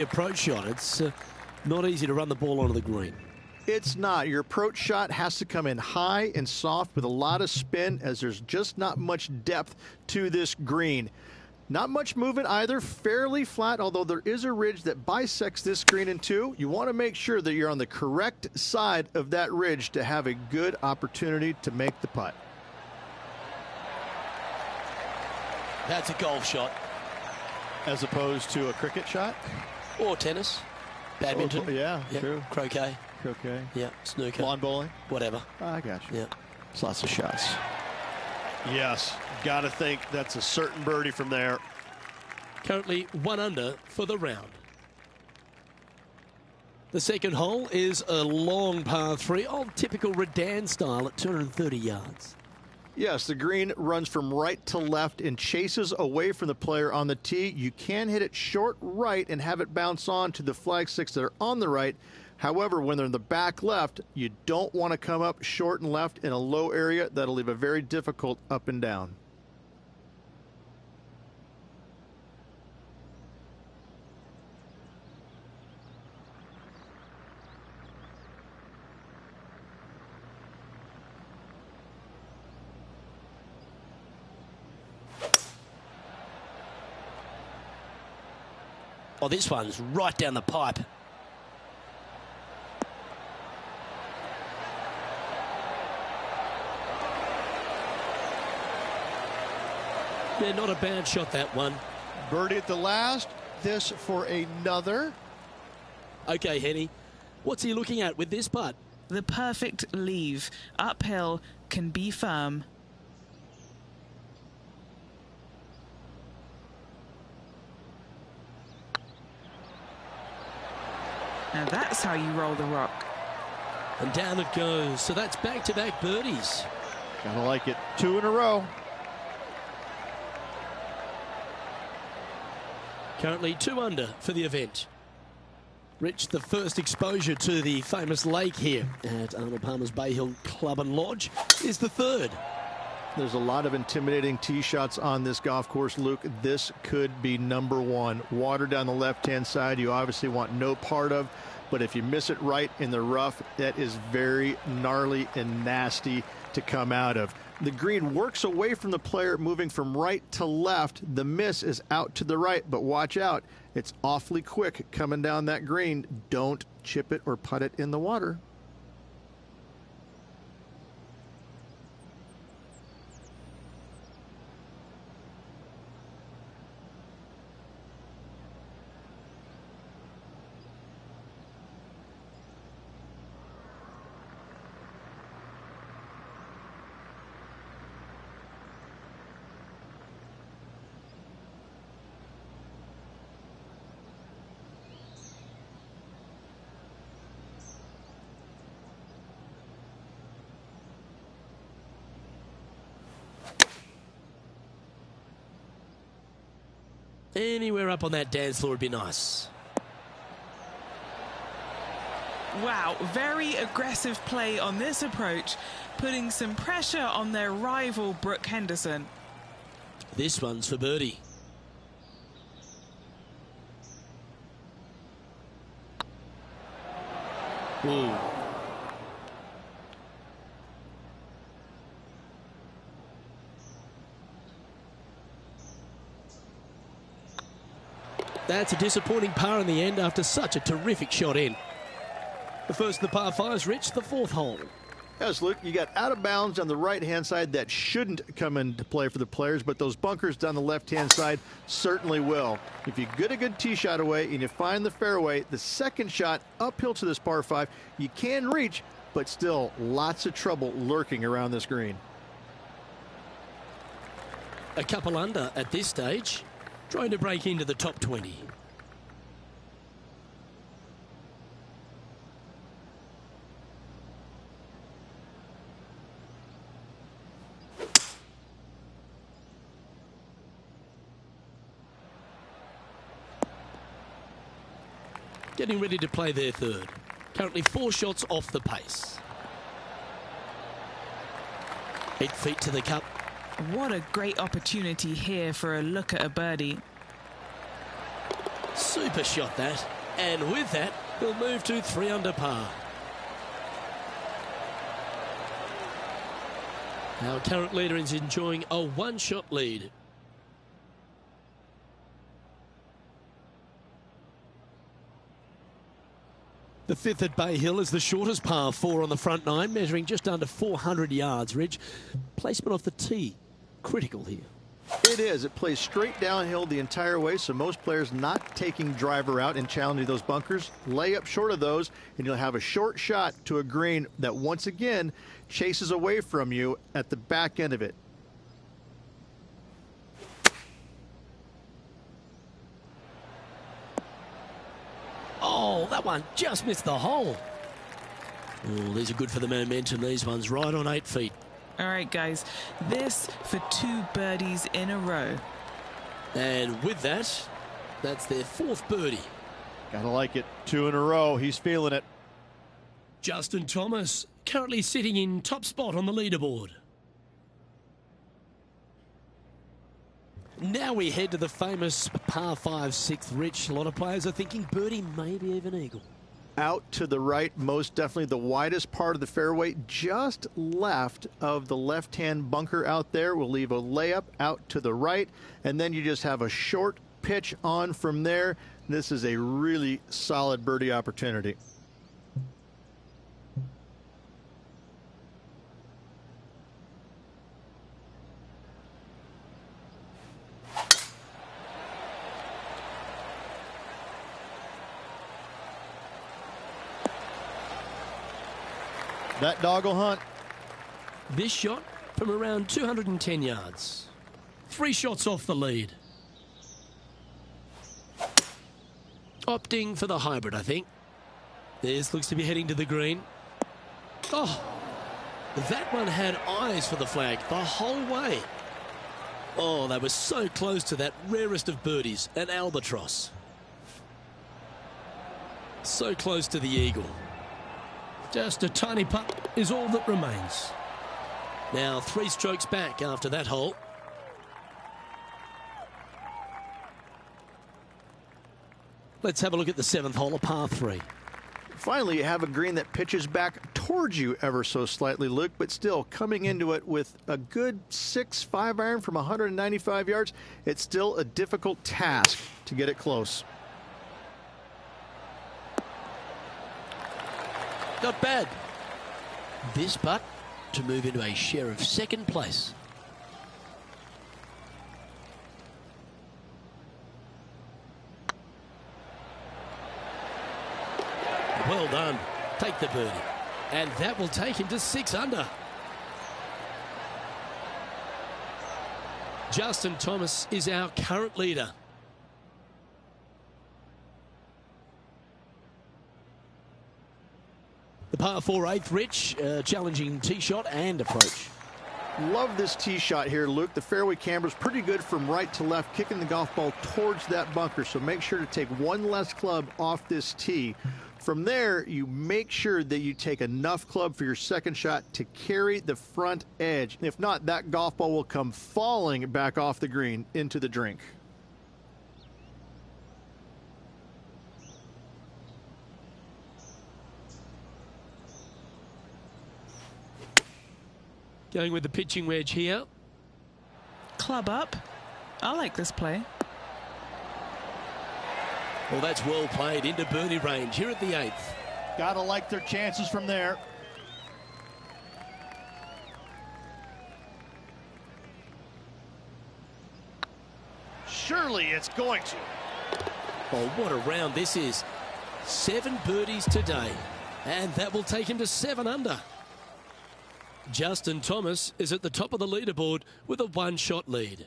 Approach shot. It's not easy to run the ball onto the green. It's not. Your approach shot has to come in high and soft with a lot of spin, as there's just not much depth to this green. Not much movement either, fairly flat, although there is a ridge that bisects this green in two. You want to make sure that you're on the correct side of that ridge to have a good opportunity to make the putt. That's a golf shot. As opposed to a cricket shot? Or tennis. Badminton. Oh, yeah, yep. True. Croquet. Croquet. Yeah, snooker. Lawn bowling. Whatever. I got you. Yeah. It's lots of shots. Yes, got to think that's a certain birdie from there. Currently 1 under for the round. The second hole is a long par 3, old typical Redan style at 230 yards. Yes, the green runs from right to left and chases away from the player on the tee. You can hit it short right and have it bounce on to the flag sticks that are on the right. However, when they're in the back left, you don't want to come up short and left in a low area. That'll leave a very difficult up and down. Oh, this one's right down the pipe. Yeah, not a bad shot, that one. Birdie at the last. This for another. Okay, Henny. What's he looking at with this putt? The perfect leave. Uphill, can be firm. Now that's how you roll the rock. And down it goes. So that's back-to-back birdies. Kind of like it. 2 in a row. Currently 2 under for the event. Rich, the first exposure to the famous lake here at Arnold Palmer's Bay Hill Club and Lodge is the third. There's a lot of intimidating tee shots on this golf course, Luke. This could be number 1. Water down the left-hand side, you obviously want no part of, but if you miss it right in the rough, that is very gnarly and nasty to come out of. The green works away from the player, moving from right to left. The miss is out to the right, but watch out. It's awfully quick coming down that green. Don't chip it or putt it in the water. Anywhere up on that dance floor would be nice. Wow, very aggressive play on this approach, putting some pressure on their rival Brooke Henderson. This one's for birdie. Ooh. That's a disappointing par in the end after such a terrific shot in. The first of the par 5s, Rich, the 4th hole. Yes, Luke, you got out of bounds on the right-hand side that shouldn't come into play for the players, but those bunkers down the left-hand side certainly will. If you get a good tee shot away and you find the fairway, the second shot uphill to this par 5, you can reach, but still lots of trouble lurking around this green. A couple under at this stage, trying to break into the top 20. Getting ready to play their third. Currently 4 shots off the pace. 8 feet to the cup. What a great opportunity here for a look at a birdie. Super shot that. And with that, he'll move to 3 under par. Our current leader is enjoying a 1-shot lead. The 5th at Bay Hill is the shortest par 4 on the front 9, measuring just under 400 yards, Ridge. Placement off the tee, critical here. It is. It plays straight downhill the entire way, so most players not taking driver out and challenging those bunkers. Lay up short of those, and you'll have a short shot to a green that once again chases away from you at the back end of it. Oh, that one just missed the hole. Oh, these are good for the momentum, these ones, right on 8 feet. All right, guys, this for 2 birdies in a row. And with that, that's their 4th birdie. Gotta like it. 2 in a row. He's feeling it. Justin Thomas currently sitting in top spot on the leaderboard. Now we head to the famous par 5 6th, Rich. A lot of players are thinking birdie, maybe even eagle. Out to the right, most definitely the widest part of the fairway, just left of the left-hand bunker out there. We'll leave a layup out to the right, and then you just have a short pitch on from there. This is a really solid birdie opportunity. That dog will hunt. This shot from around 210 yards. 3 shots off the lead. Opting for the hybrid, I think. This looks to be heading to the green. Oh, that one had eyes for the flag the whole way. Oh, they were so close to that rarest of birdies, an albatross. So close to the eagle. Just a tiny putt is all that remains. Now 3 strokes back after that hole. Let's have a look at the 7th hole, a par 3. Finally, you have a green that pitches back towards you ever so slightly, Luke, but still coming into it with a good 6-5 iron from 195 yards. It's still a difficult task to get it close. Not bad. This putt to move into a share of 2nd place. Well done. Take the birdie. And that will take him to 6 under. Justin Thomas is our current leader. The par 4 8th, Rich, challenging tee shot and approach. Love this tee shot here, Luke. The fairway camber is pretty good from right to left, kicking the golf ball towards that bunker. So make sure to take 1 less club off this tee. From there, you make sure that you take enough club for your 2nd shot to carry the front edge. If not, that golf ball will come falling back off the green into the drink. Going with the pitching wedge here. Club up. I like this play. Well, that's well played into birdie range here at the 8th. Gotta like their chances from there. Surely it's going to. Oh, what a round this is. 7 birdies today. And that will take him to 7 under. Justin Thomas is at the top of the leaderboard with a 1-shot lead.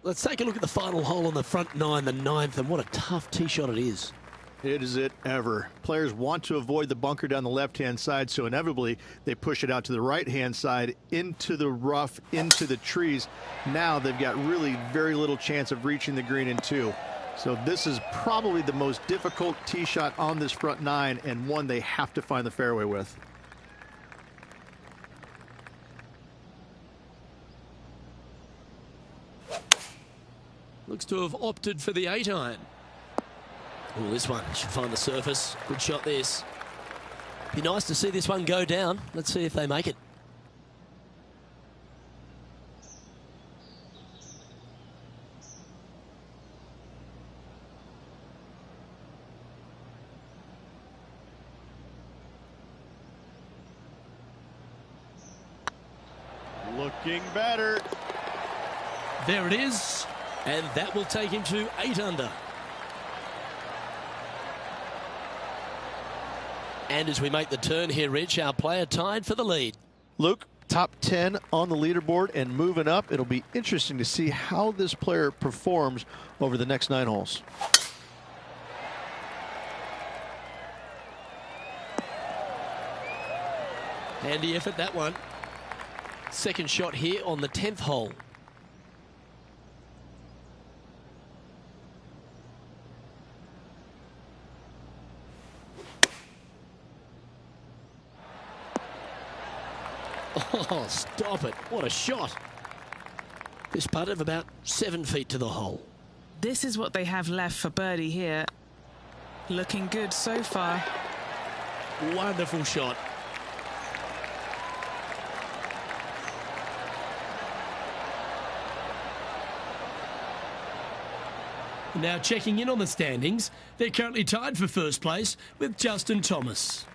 Let's take a look at the final hole on the front 9, the 9th, and what a tough tee shot it is. It is it ever. Players want to avoid the bunker down the left-hand side, so inevitably they push it out to the right-hand side, into the rough, into the trees. Now they've got really very little chance of reaching the green in 2. So this is probably the most difficult tee shot on this front 9, and one they have to find the fairway with. looks to have opted for the 8-iron. Oh, this one should find the surface. Good shot, this. Be nice to see this one go down. Let's see if they make it. Looking better. There it is. And that will take him to 8 under. And as we make the turn here, Rich, our player tied for the lead. Luke, top 10 on the leaderboard and moving up. It'll be interesting to see how this player performs over the next 9 holes. Handy effort, that one. Second shot here on the 10th hole. Oh, stop it. What a shot. This putt of about 7 feet to the hole. This is what they have left for birdie here. Looking good so far. Wonderful shot. Now checking in on the standings, they're currently tied for first place with Justin Thomas.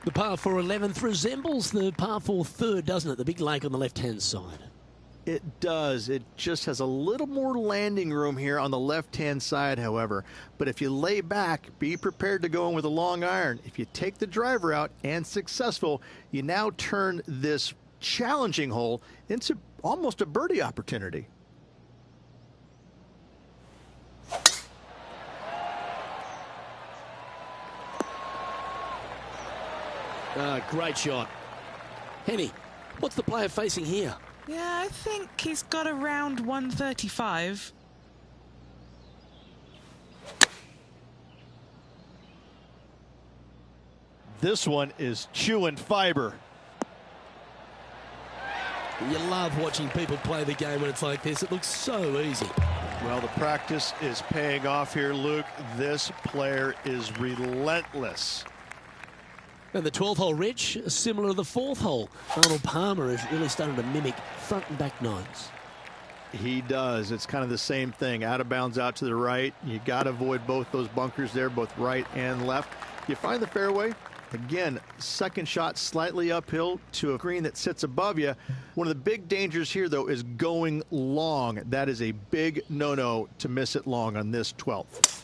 The par 4 11th resembles the par 4 third, doesn't it? The big lake on the left-hand side. It does. It just has a little more landing room here on the left-hand side, however. But if you lay back, be prepared to go in with a long iron. If you take the driver out and successful, you now turn this challenging hole into almost a birdie opportunity. Great shot. Henny, what's the player facing here? Yeah, I think he's got around 135. This one is chewing fiber. You love watching people play the game when it's like this. It looks so easy. Well, the practice is paying off here, Luke. This player is relentless. And the 12th hole, Rich, similar to the 4th hole. Arnold Palmer is really starting to mimic front and back nines. He does. It's kind of the same thing. Out of bounds out to the right. You got to avoid both those bunkers there, both right and left. You find the fairway. Again, second shot slightly uphill to a green that sits above you. One of the big dangers here, though, is going long. That is a big no-no to miss it long on this 12th.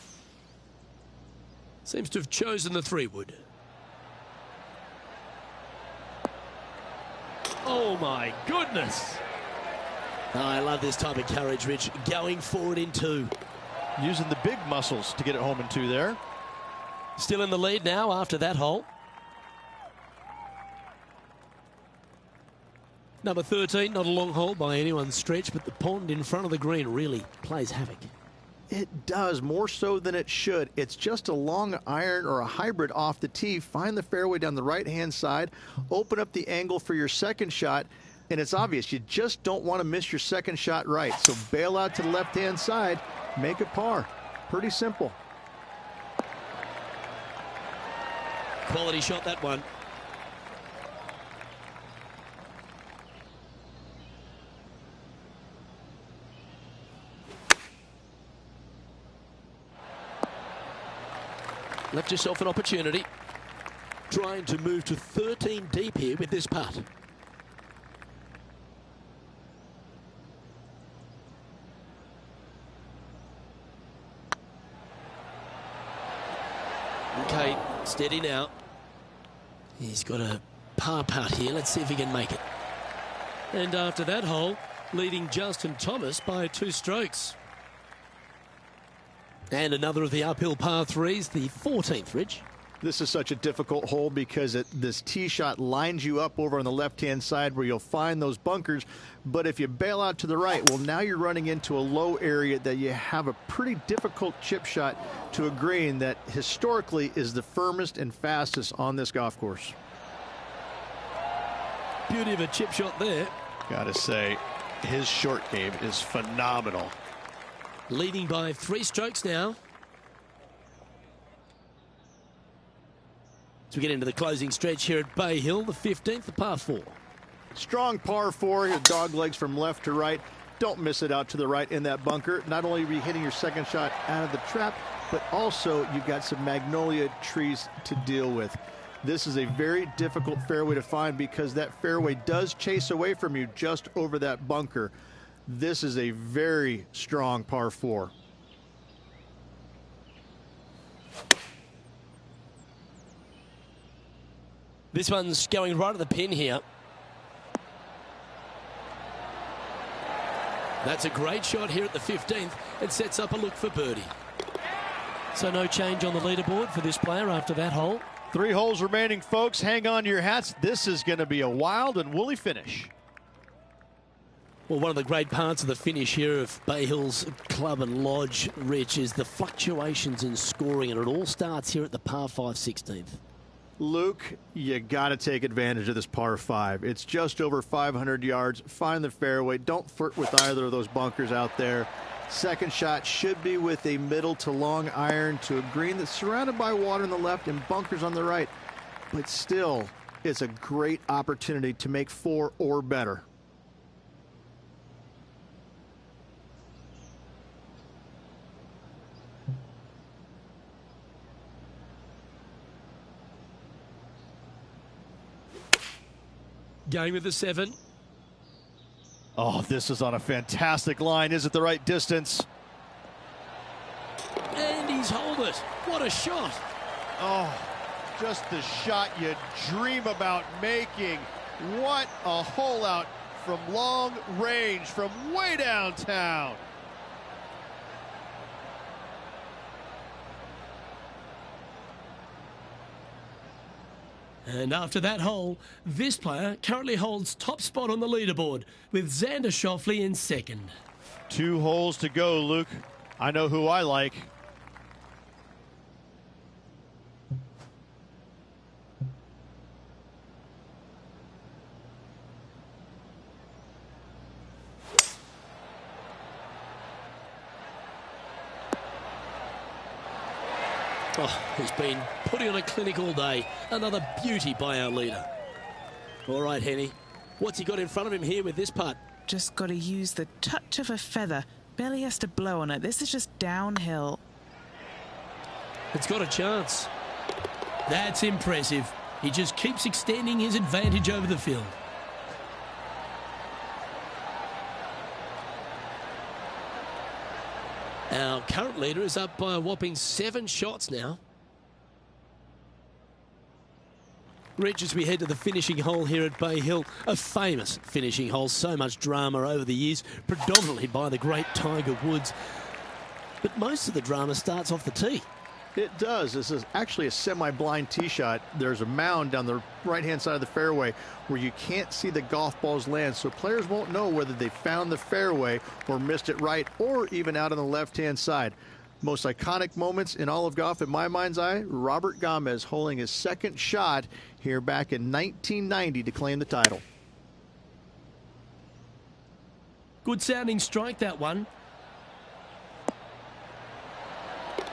Seems to have chosen the 3-wood. Oh, my goodness. Oh, I love this type of courage, Rich. Going forward in 2. Using the big muscles to get it home in 2 there. Still in the lead now after that hole. Number 13, not a long hole by anyone's stretch, but the pond in front of the green really plays havoc. It does, more so than it should. It's just a long iron or a hybrid off the tee. Find the fairway down the right-hand side. Open up the angle for your second shot. And it's obvious, you just don't want to miss your second shot right. So bail out to the left-hand side. Make it par. Pretty simple. Quality shot, that one. Left yourself an opportunity. Trying to move to 13 deep here with this putt. Okay, steady now. He's got a par putt here. Let's see if he can make it. And after that hole, leading Justin Thomas by 2 strokes. And another of the uphill par 3s, the 14th, Rich. This is such a difficult hole because this tee shot lines you up over on the left-hand side where you'll find those bunkers. But if you bail out to the right, well, now you're running into a low area that you have a pretty difficult chip shot to a green that historically is the firmest and fastest on this golf course. Beauty of a chip shot there. Gotta say, his short game is phenomenal. Leading by 3 strokes now. As we get into the closing stretch here at Bay Hill, the 15th, the par 4. Strong par 4, your dog legs from left to right. Don't miss it out to the right in that bunker. Not only are you hitting your second shot out of the trap, but also you've got some magnolia trees to deal with. This is a very difficult fairway to find because that fairway does chase away from you just over that bunker. This is a very strong par 4. This one's going right at the pin here. That's a great shot here at the 15th. It sets up a look for birdie. So no change on the leaderboard for this player after that hole. 3 holes remaining, folks. Hang on to your hats. This is going to be a wild and woolly finish. Well, one of the great parts of the finish here of Bay Hill's Club and Lodge, Rich, is the fluctuations in scoring, and it all starts here at the par 5 16th. Luke, you got to take advantage of this par 5. It's just over 500 yards. Find the fairway. Don't flirt with either of those bunkers out there. Second shot should be with a middle to long iron to a green that's surrounded by water on the left and bunkers on the right. But still, it's a great opportunity to make 4 or better. Going with the 7. Oh, this is on a fantastic line. Is it the right distance? And he's holed it. What a shot. Oh, just the shot you dream about making. What a hole out from long range, from way downtown. And after that hole, this player currently holds top spot on the leaderboard with Xander Schauffele in second. 2 holes to go, Luke. I know who I like. Oh, he's been putting on a clinic all day. Another beauty by our leader. All right, Henny. What's he got in front of him here with this putt? Just got to use the touch of a feather. Barely has to blow on it. This is just downhill. It's got a chance. That's impressive. He just keeps extending his advantage over the field. Our current leader is up by a whopping 7 shots now. Rich, as we head to the finishing hole here at Bay Hill, a famous finishing hole, so much drama over the years, predominantly by the great Tiger Woods. But most of the drama starts off the tee. It does. This is actually a semi-blind tee shot. There's a mound down the right-hand side of the fairway where you can't see the golf balls land, so players won't know whether they found the fairway or missed it right or even out on the left-hand side. Most iconic moments in all of golf, in my mind's eye, Robert Gomez holding his second shot here back in 1990 to claim the title. Good sounding strike, that one.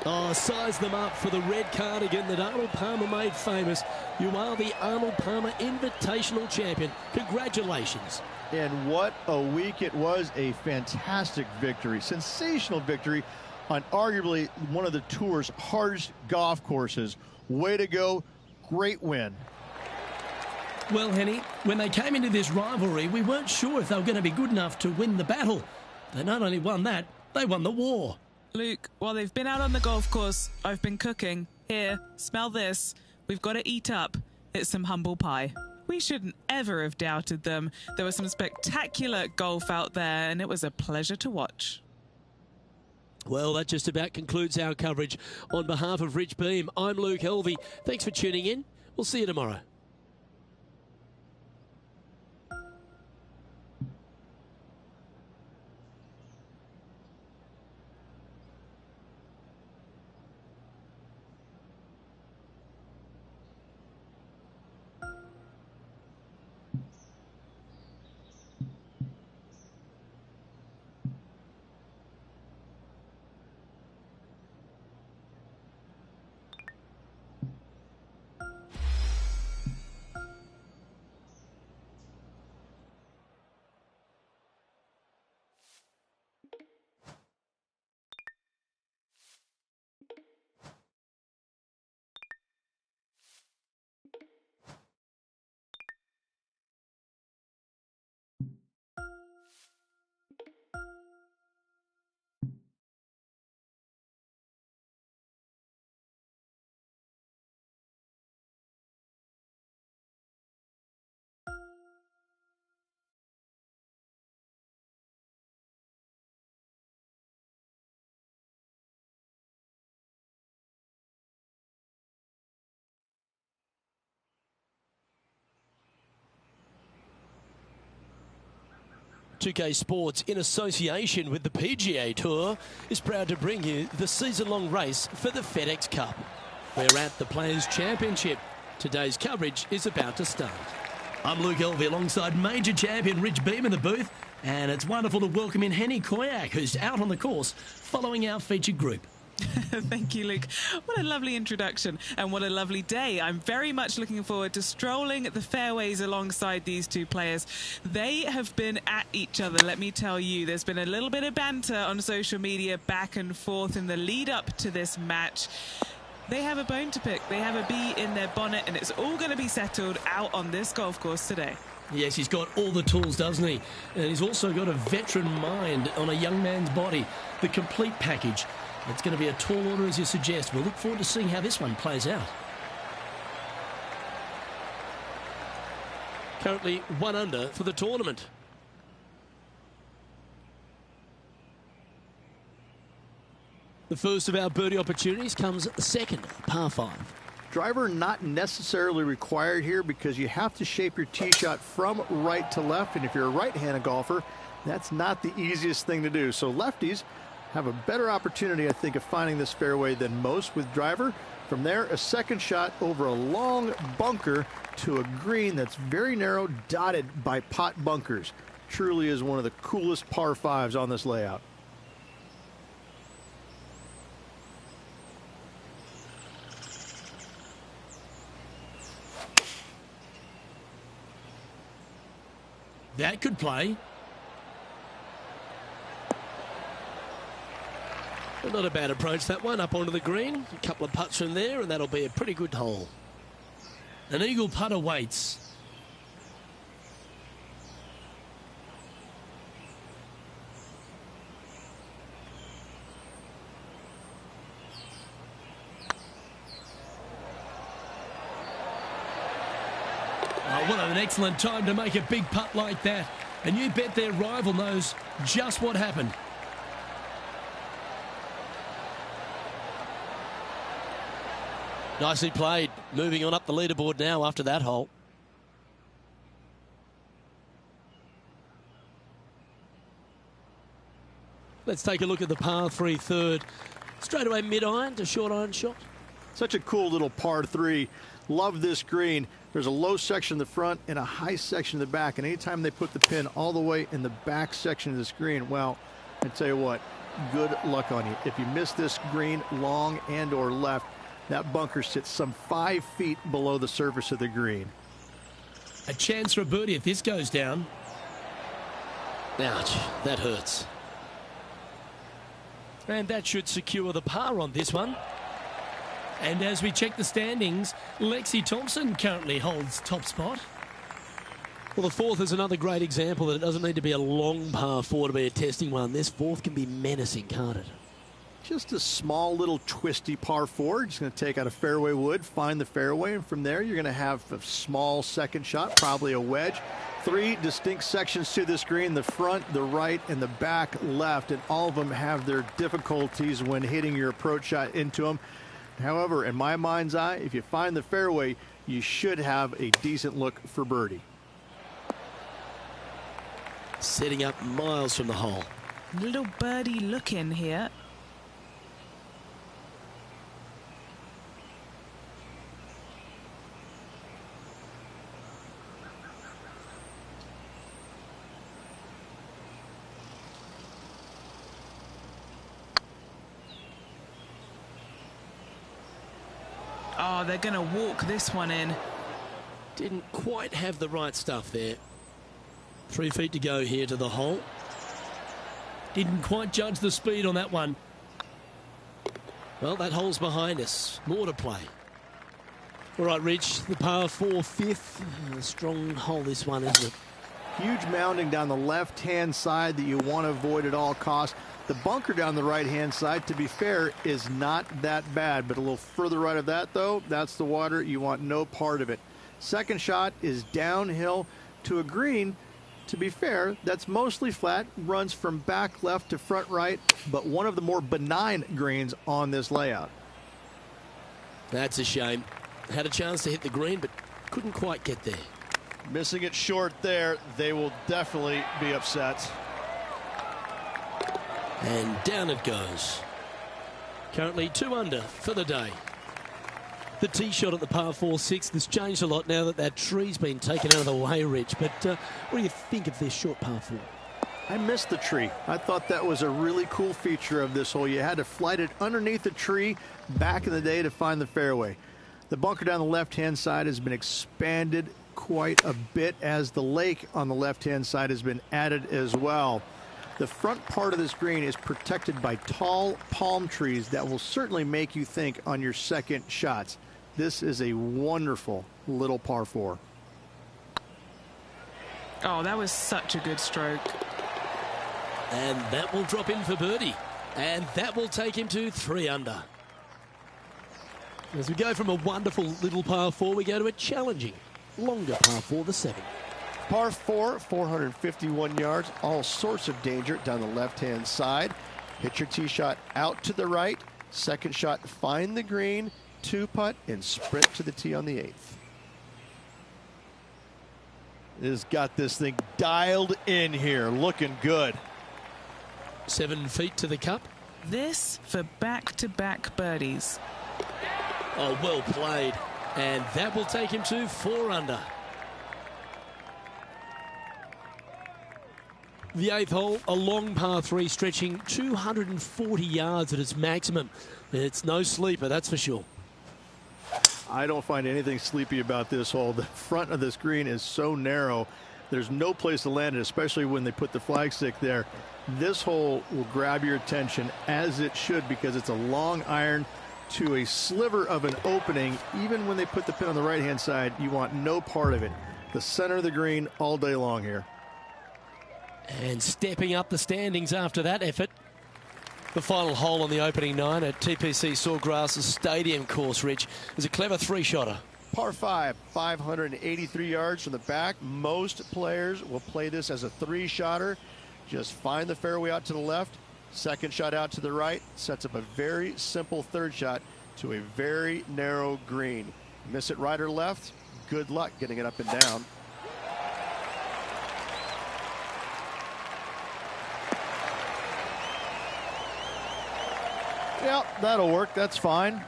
Oh, size them up for the red cardigan that Arnold Palmer made famous. You are the Arnold Palmer Invitational Champion. Congratulations. And what a week it was. A fantastic victory. Sensational victory on arguably one of the tour's hardest golf courses. Way to go. Great win. Well, Henny, when they came into this rivalry, we weren't sure if they were going to be good enough to win the battle. They not only won that, they won the war. Luke, while they've been out on the golf course, I've been cooking. Here, smell this. We've got to eat up. It's some humble pie. We shouldn't ever have doubted them. There was some spectacular golf out there, and it was a pleasure to watch. Well, that just about concludes our coverage. On behalf of Rich Beam, I'm Luke Helvey. Thanks for tuning in. We'll see you tomorrow. 2K Sports, in association with the PGA Tour, is proud to bring you the season-long race for the FedEx Cup. We're at the Players' Championship. Today's coverage is about to start. I'm Luke Elvey alongside major champion Rich Beam in the booth, and it's wonderful to welcome in Henny Koyak, who's out on the course following our featured group. Thank you, Luke. What a lovely introduction and what a lovely day. I'm very much looking forward to strolling the fairways alongside these two players. They have been at each other, let me tell you. There's been a little bit of banter on social media back and forth in the lead up to this match. They have a bone to pick. They have a bee in their bonnet, and it's all going to be settled out on this golf course today. Yes, he's got all the tools, doesn't he? And he's also got a veteran mind on a young man's body. The complete package. It's going to be a tall order, as you suggest. We'll look forward to seeing how this one plays out. Currently 1 under for the tournament. The first of our birdie opportunities comes second, par 5. Driver not necessarily required here because you have to shape your tee shot from right to left, and if you're a right-handed golfer, that's not the easiest thing to do. So lefties have a better opportunity, I think, of finding this fairway than most with driver. From there, a second shot over a long bunker to a green that's very narrow, dotted by pot bunkers. Truly is one of the coolest par 5s on this layout. That could play. Well, not a bad approach, that one, up onto the green. A couple of putts from there, and that'll be a pretty good hole. An eagle putt awaits. Oh, what an excellent time to make a big putt like that. And you bet their rival knows just what happened. Nicely played. Moving on up the leaderboard now after that hole. Let's take a look at the par 3 third. Straight away mid-iron to short iron shot. Such a cool little par 3. Love this green. There's a low section in the front and a high section in the back. And anytime they put the pin all the way in the back section of this green, well, I tell you what, good luck on you. If you miss this green long and or left, that bunker sits some 5 feet below the surface of the green. A chance for a birdie if this goes down. Ouch, that hurts. And that should secure the par on this one. And as we check the standings, Lexi Thompson currently holds top spot. Well, the fourth is another great example that it doesn't need to be a long par 4 to be a testing one. This fourth can be menacing, can't it? Just a small little twisty par 4. Just going to take out a fairway wood, find the fairway, and from there you're going to have a small second shot, probably a wedge. 3 distinct sections to this green, the front, the right, and the back left, and all of them have their difficulties when hitting your approach shot into them. However, in my mind's eye, if you find the fairway, you should have a decent look for birdie. Setting up miles from the hole. Little birdie look in here. Oh, they're going to walk this one in. Didn't quite have the right stuff there. 3 feet to go here to the hole. Didn't quite judge the speed on that one. Well, that hole's behind us. More to play. All right, Rich, the par 4 fifth. A strong hole this one, isn't it? Huge mounding down the left-hand side that you want to avoid at all costs. The bunker down the right-hand side, to be fair, is not that bad, but a little further right of that, though, that's the water. You want no part of it. Second shot is downhill to a green. To be fair, that's mostly flat, runs from back left to front right, but one of the more benign greens on this layout. That's a shame. Had a chance to hit the green, but couldn't quite get there. Missing it short there. They will definitely be upset. And down it goes. Currently 2 under for the day. The tee shot at the par 4-6 has changed a lot now that that tree's been taken out of the way, Rich. But what do you think of this short par 4? I missed the tree. I thought that was a really cool feature of this hole. You had to flight it underneath the tree back in the day to find the fairway. The bunker down the left-hand side has been expanded quite a bit as the lake on the left-hand side has been added as well. The front part of this green is protected by tall palm trees that will certainly make you think on your second shots. This is a wonderful little par 4. Oh, that was such a good stroke. And that will drop in for birdie. And that will take him to 3 under. As we go from a wonderful little par 4, we go to a challenging, longer par 4, the 7th. Par 4, 451 yards, all sorts of danger down the left-hand side. Hit your tee shot out to the right. Second shot, find the green, 2-putt, and sprint to the tee on the 8th. It has got this thing dialed in here, looking good. 7 feet to the cup. This for back-to-back birdies. Oh, well played. And that will take him to 4 under. The 8th hole, a long par 3 stretching 240 yards at its maximum. It's no sleeper, that's for sure. I don't find anything sleepy about this hole. The front of this green is so narrow. There's no place to land it, especially when they put the flagstick there. This hole will grab your attention, as it should, because it's a long iron to a sliver of an opening. Even when they put the pin on the right-hand side, you want no part of it. The center of the green all day long here. And stepping up the standings after that effort. The final hole on the opening 9 at TPC Sawgrass Stadium course, Rich, is a clever 3-shotter. Par 5, 583 yards from the back. Most players will play this as a 3-shotter. Just find the fairway out to the left, second shot out to the right, sets up a very simple 3rd shot to a very narrow green. Miss it right or left, good luck getting it up and down. Yeah, that'll work. That's fine.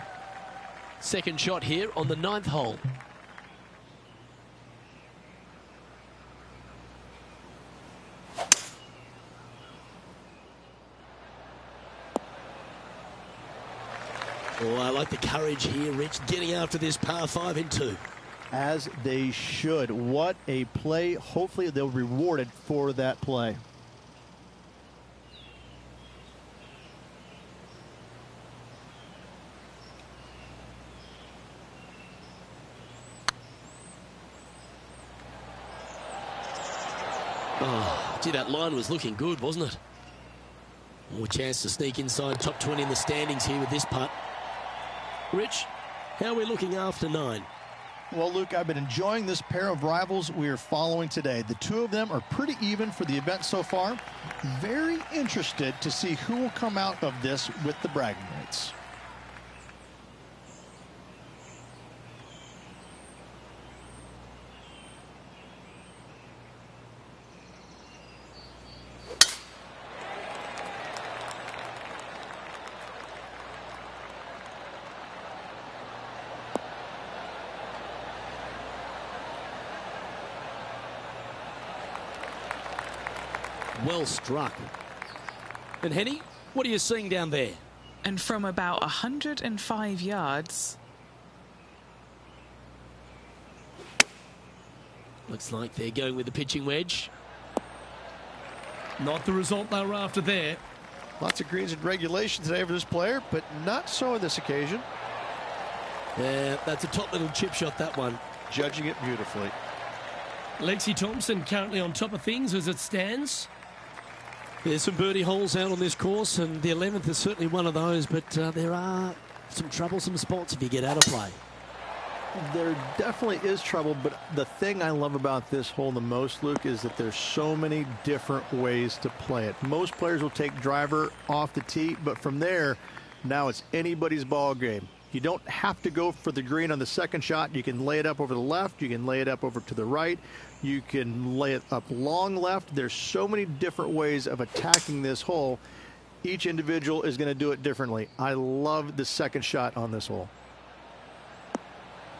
Second shot here on the 9th hole. Oh, I like the courage here, Rich, getting after this par 5 in 2. As they should. What a play. Hopefully they'll be rewarded for that play. Oh, gee, that line was looking good, wasn't it? More chance to sneak inside top 20 in the standings here with this putt. Rich, how are we looking after 9? Well, Luke, I've been enjoying this pair of rivals we are following today. The two of them are pretty even for the event so far. Very interested to see who will come out of this with the bragging rights. Well struck. And Henny, what are you seeing down there? And from about 105 yards. Looks like they're going with the pitching wedge. Not the result they were after there. Lots of greens in regulation today for this player, but not so on this occasion. Yeah, that's a top little chip shot, that one. Judging it beautifully. Lexi Thompson currently on top of things as it stands. There's some birdie holes out on this course, and the 11th is certainly one of those, but there are some troublesome spots if you get out of play. There definitely is trouble, but the thing I love about this hole the most, Luke, is that there's so many different ways to play it. Most players will take driver off the tee, but from there, now it's anybody's ball game. You don't have to go for the green on the second shot. You can lay it up over the left. You can lay it up over to the right. You can lay it up long left. There's so many different ways of attacking this hole. Each individual is going to do it differently. I love the second shot on this hole.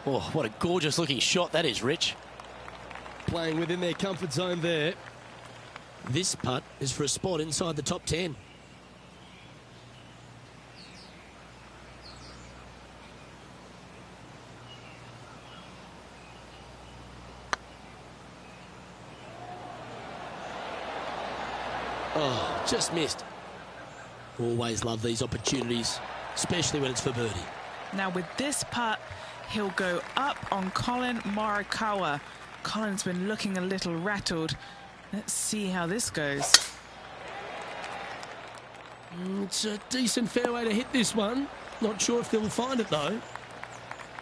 Oh, what a gorgeous looking shot that is, Rich. Playing within their comfort zone there. This putt is for a spot inside the top 10. Oh, just missed. Always love these opportunities, especially when it's for birdie. Now with this putt, he'll go up on Colin Morikawa. Colin's been looking a little rattled. Let's see how this goes. It's a decent fairway to hit this one. Not sure if they'll find it though.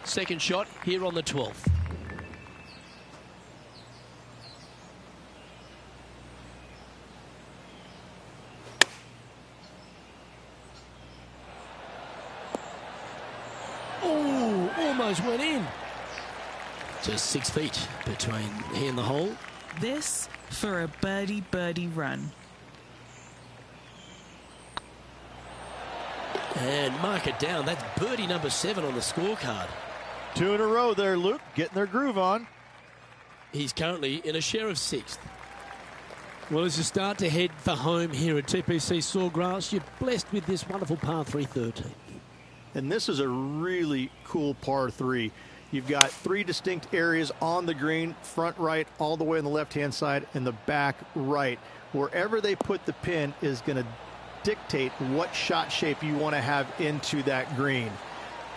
Second shot here on the 12th. Oh, almost went in. Just 6 feet between he and the hole. This for a birdie run. And mark it down. That's birdie number 7 on the scorecard. 2 in a row there, Luke, getting their groove on. He's currently in a share of 6th. Well, as you start to head for home here at TPC Sawgrass, you're blessed with this wonderful par 3 13. And this is a really cool par 3. You've got 3 distinct areas on the green, front right, all the way on the left-hand side, and the back right. Wherever they put the pin is going to dictate what shot shape you want to have into that green.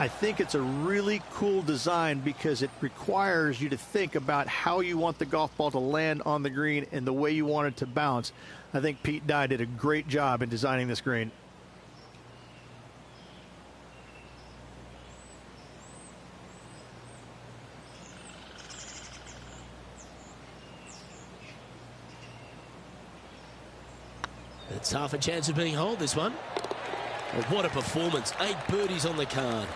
I think it's a really cool design because it requires you to think about how you want the golf ball to land on the green and the way you want it to bounce. I think Pete Dye did a great job in designing this green. It's half a chance of being holed, this one. Oh, what a performance. 8 birdies on the card.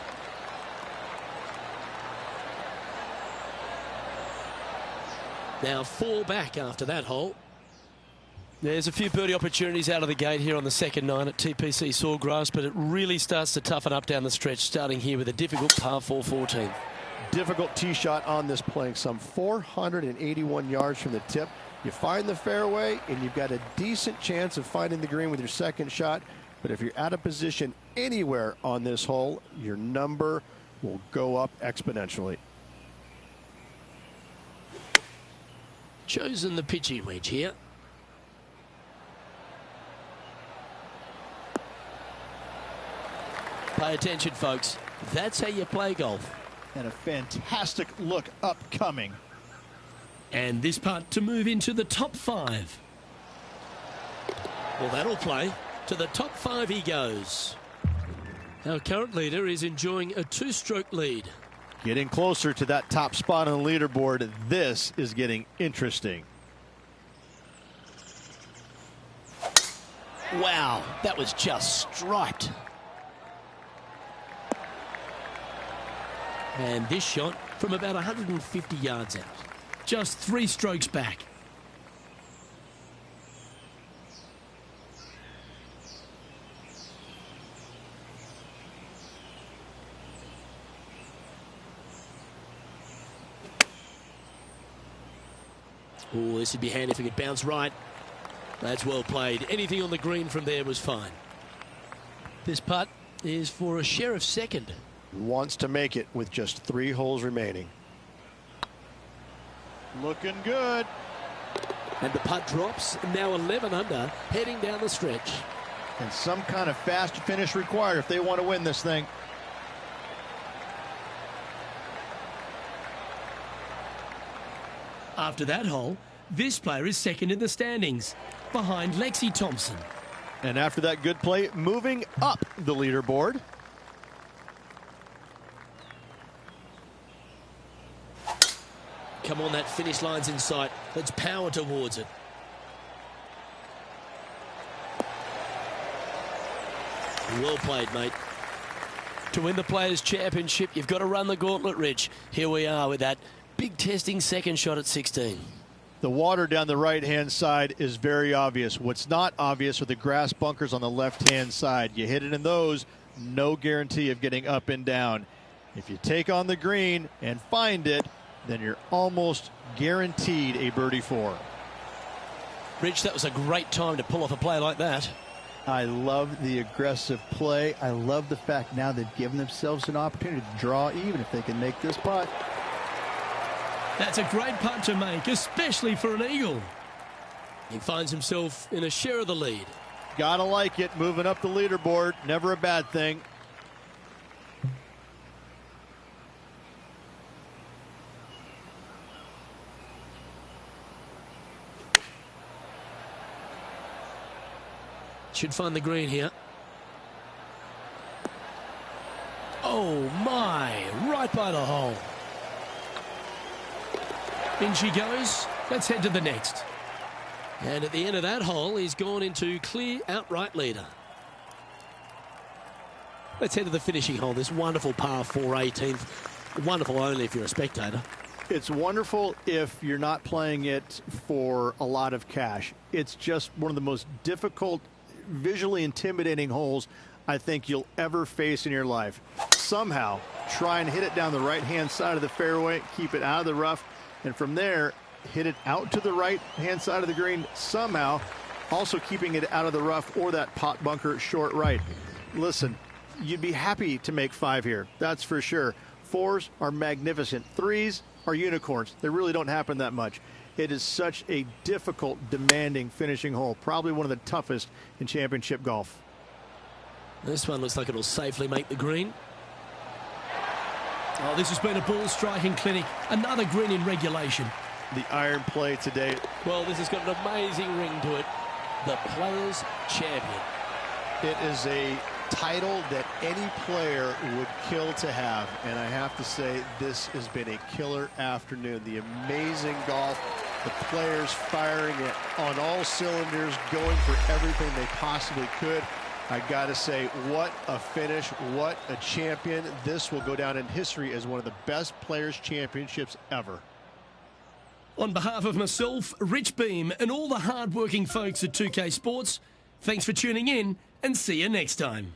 Now 4 back after that hole. There's a few birdie opportunities out of the gate here on the second 9 at TPC Sawgrass, but it really starts to toughen up down the stretch, starting here with a difficult par 4 14. Difficult tee shot on this, playing some 481 yards from the tip. You find the fairway, and you've got a decent chance of finding the green with your second shot. But if you're out of position anywhere on this hole, your number will go up exponentially. Chosen the pitching wedge here. Pay attention, folks. That's how you play golf. And a fantastic look upcoming. And this putt to move into the top 5. Well, that'll play. To the top 5 he goes. Our current leader is enjoying a 2-stroke lead. Getting closer to that top spot on the leaderboard. This is getting interesting. Wow, that was just striped. And this shot from about 150 yards out. Just 3 strokes back. Oh, this would be handy if it could bounce right. That's well played. Anything on the green from there was fine. This putt is for a share of 2nd. Wants to make it with just 3 holes remaining. Looking good. And the putt drops, now 11 under, heading down the stretch. And some kind of fast finish required if they want to win this thing. After that hole, this player is 2nd in the standings, behind Lexi Thompson. And after that good play, moving up the leaderboard. Come on, that finish line's in sight. Let's power towards it. Well played, mate. To win the Players' Championship, you've got to run the gauntlet, Rich. Here we are with that big testing second shot at 16. The water down the right-hand side is very obvious. What's not obvious are the grass bunkers on the left-hand side. You hit it in those, no guarantee of getting up and down. If you take on the green and find it, then you're almost guaranteed a birdie 4. Rich, that was a great time to pull off a play like that. I love the aggressive play. I love the fact now they've given themselves an opportunity to draw even if they can make this putt. That's a great putt to make, especially for an eagle. He finds himself in a share of the lead. Gotta like it, moving up the leaderboard, never a bad thing. Should find the green here. Oh my, right by the hole. In she goes. Let's head to the next. And at the end of that hole, he's gone into clear outright leader. Let's head to the finishing hole. This wonderful par 4 18th. Wonderful only if you're a spectator. It's wonderful if you're not playing it for a lot of cash. It's just one of the most difficult, visually intimidating holes I think you'll ever face in your life. Somehow, try and hit it down the right-hand side of the fairway, keep it out of the rough, and from there, hit it out to the right-hand side of the green somehow, also keeping it out of the rough or that pot bunker short right. Listen, you'd be happy to make 5 here, that's for sure. 4s are magnificent. 3s are unicorns. They really don't happen that much. It is such a difficult, demanding finishing hole, probably one of the toughest in championship golf. This one looks like it'll safely make the green. Oh, this has been a ball striking clinic. Another green in regulation. The iron play today. Well, this has got an amazing ring to it. The Players' Champion. It is a title that any player would kill to have, and I have to say this has been a killer afternoon. The amazing golf, the players firing it on all cylinders, going for everything they possibly could. I gotta say, what a finish, what a champion. This will go down in history as one of the best Players' Championships ever. On behalf of myself, Rich Beam, and all the hard-working folks at 2K Sports, thanks for tuning in, and see you next time.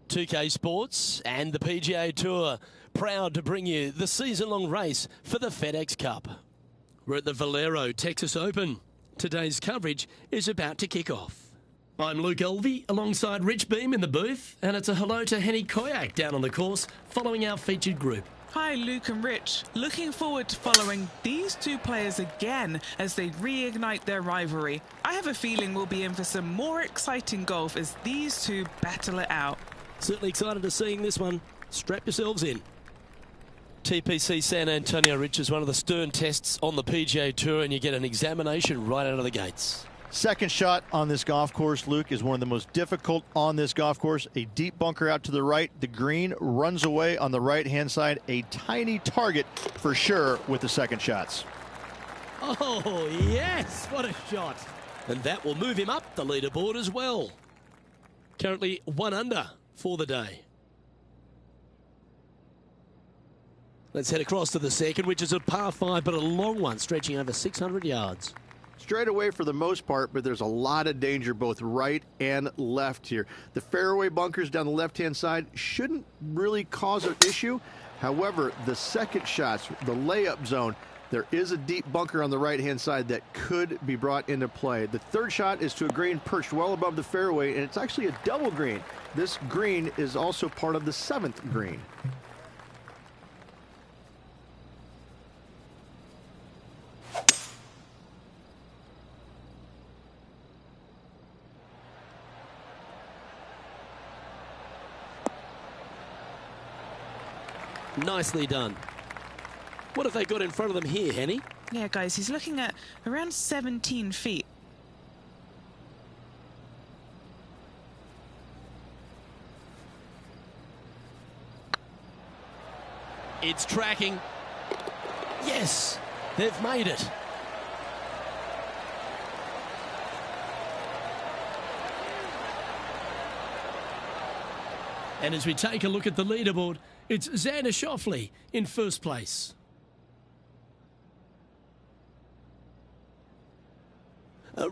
.2K Sports and the PGA Tour proud to bring you the season-long race for the FedEx Cup. We're at the Valero Texas Open. Today's coverage is about to kick off. I'm Luke Elvey alongside Rich Beam in the booth, and it's a hello to Henny Koyak down on the course following our featured group. Hi, Luke and Rich. Looking forward to following these two players again as they reignite their rivalry. I have a feeling we'll be in for some more exciting golf as these two battle it out. Certainly excited to seeing this one. Strap yourselves in. TPC San Antonio, Rich, is one of the stern tests on the PGA Tour, and you get an examination right out of the gates. Second shot on this golf course, Luke, is one of the most difficult on this golf course. A deep bunker out to the right. The green runs away on the right-hand side. A tiny target for sure with the second shots. Oh, yes. What a shot. And that will move him up the leaderboard as well. Currently 1 under for the day. Let's head across to the second, which is a par 5, but a long one, stretching over 600 yards. Straight away for the most part, but there's a lot of danger both right and left here. The fairway bunkers down the left-hand side shouldn't really cause an issue. However, the second shots, the layup zone, there is a deep bunker on the right-hand side that could be brought into play. The third shot is to a green perched well above the fairway, and it's actually a double green. This green is also part of the 7th green. Nicely done. What have they got in front of them here, Henny? Yeah, guys, he's looking at around 17 feet. It's tracking. Yes, they've made it. And as we take a look at the leaderboard, it's Xander Schauffele in first place.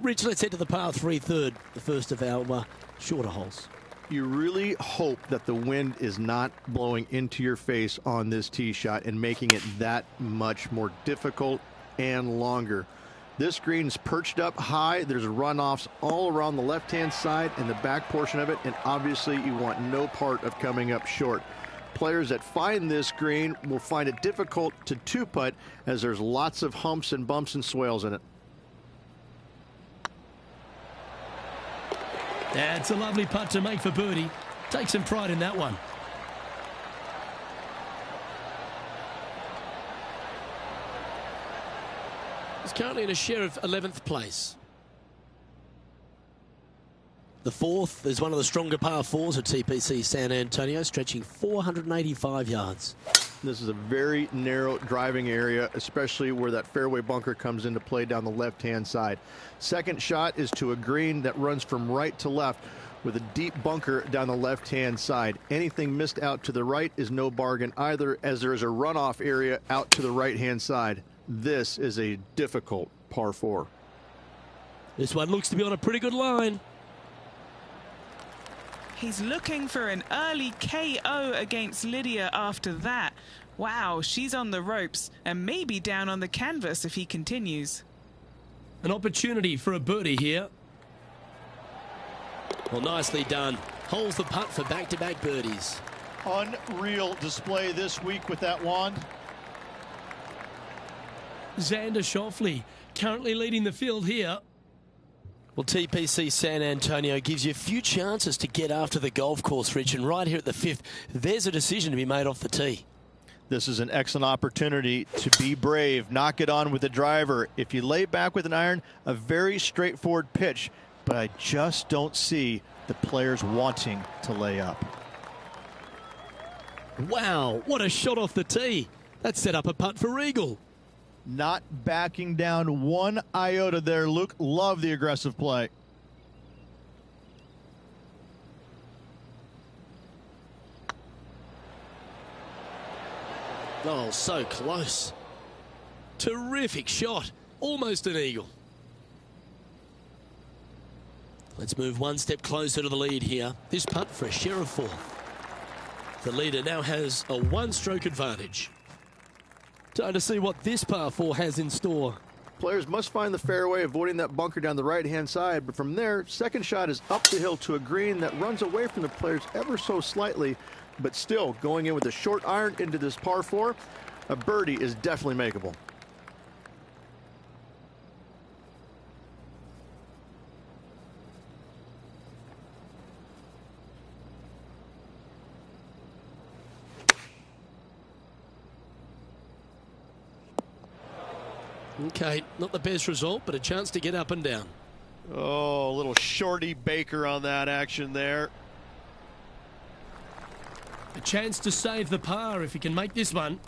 Rich, let's head to the par 3 third, the first of our shorter holes. You really hope that the wind is not blowing into your face on this tee shot and making it that much more difficult and longer. This green's perched up high. There's runoffs all around the left-hand side and the back portion of it, and obviously you want no part of coming up short. Players that find this green will find it difficult to two-putt as there's lots of humps and bumps and swales in it. That's a lovely putt to make for birdie. Take some pride in that one. He's currently in a share of 11th place. The fourth is one of the stronger par 4s at TPC San Antonio, stretching 485 yards. This is a very narrow driving area, especially where that fairway bunker comes into play down the left-hand side. Second shot is to a green that runs from right to left with a deep bunker down the left-hand side. Anything missed out to the right is no bargain either, as there is a runoff area out to the right-hand side. This is a difficult par 4. This one looks to be on a pretty good line. He's looking for an early KO against Lydia after that. Wow, she's on the ropes and maybe down on the canvas if he continues. An opportunity for a birdie here. Well, nicely done. Holds the putt for back-to-back birdies. Unreal display this week with that wand. Xander Schauffele currently leading the field here. Well, TPC San Antonio gives you a few chances to get after the golf course, Rich, and right here at the 5th, there's a decision to be made off the tee. This is an excellent opportunity to be brave, knock it on with the driver. If you lay back with an iron, a very straightforward pitch, but I just don't see the players wanting to lay up. Wow, what a shot off the tee. That set up a putt for eagle. Not backing down one iota there, Luke. Love the aggressive play. Oh, so close. Terrific shot. Almost an eagle. Let's move one step closer to the lead here. This putt for a share of 4th. The leader now has a one-stroke advantage. Time to see what this par 4 has in store. Players must find the fairway, avoiding that bunker down the right-hand side, but from there, second shot is up the hill to a green that runs away from the players ever so slightly, but still going in with a short iron into this par 4. A birdie is definitely makeable. Okay, not the best result, but a chance to get up and down. Oh, a little shorty Baker on that action there. A chance to save the par if he can make this one.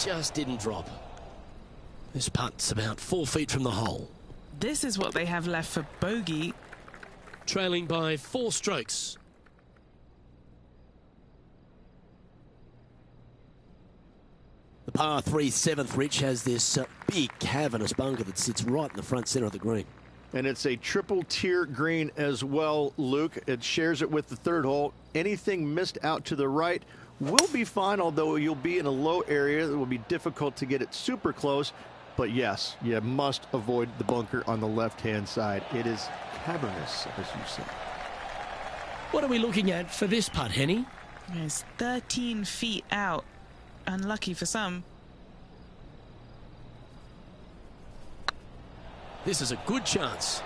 just didn't drop. This putt's about 4 feet from the hole. This is what they have left for bogey. Trailing by 4 strokes. The par 3 7th, Rich, has this big cavernous bunker that sits right in the front centre of the green. And it's a triple tier green as well, Luke. It shares it with the 3rd hole. Anything missed out to the right will be fine, although you'll be in a low area. It will be difficult to get it super close. But yes, you must avoid the bunker on the left-hand side. It is cavernous, as you said. What are we looking at for this putt, Henny? It's 13 feet out. Unlucky for some. This is a good chance.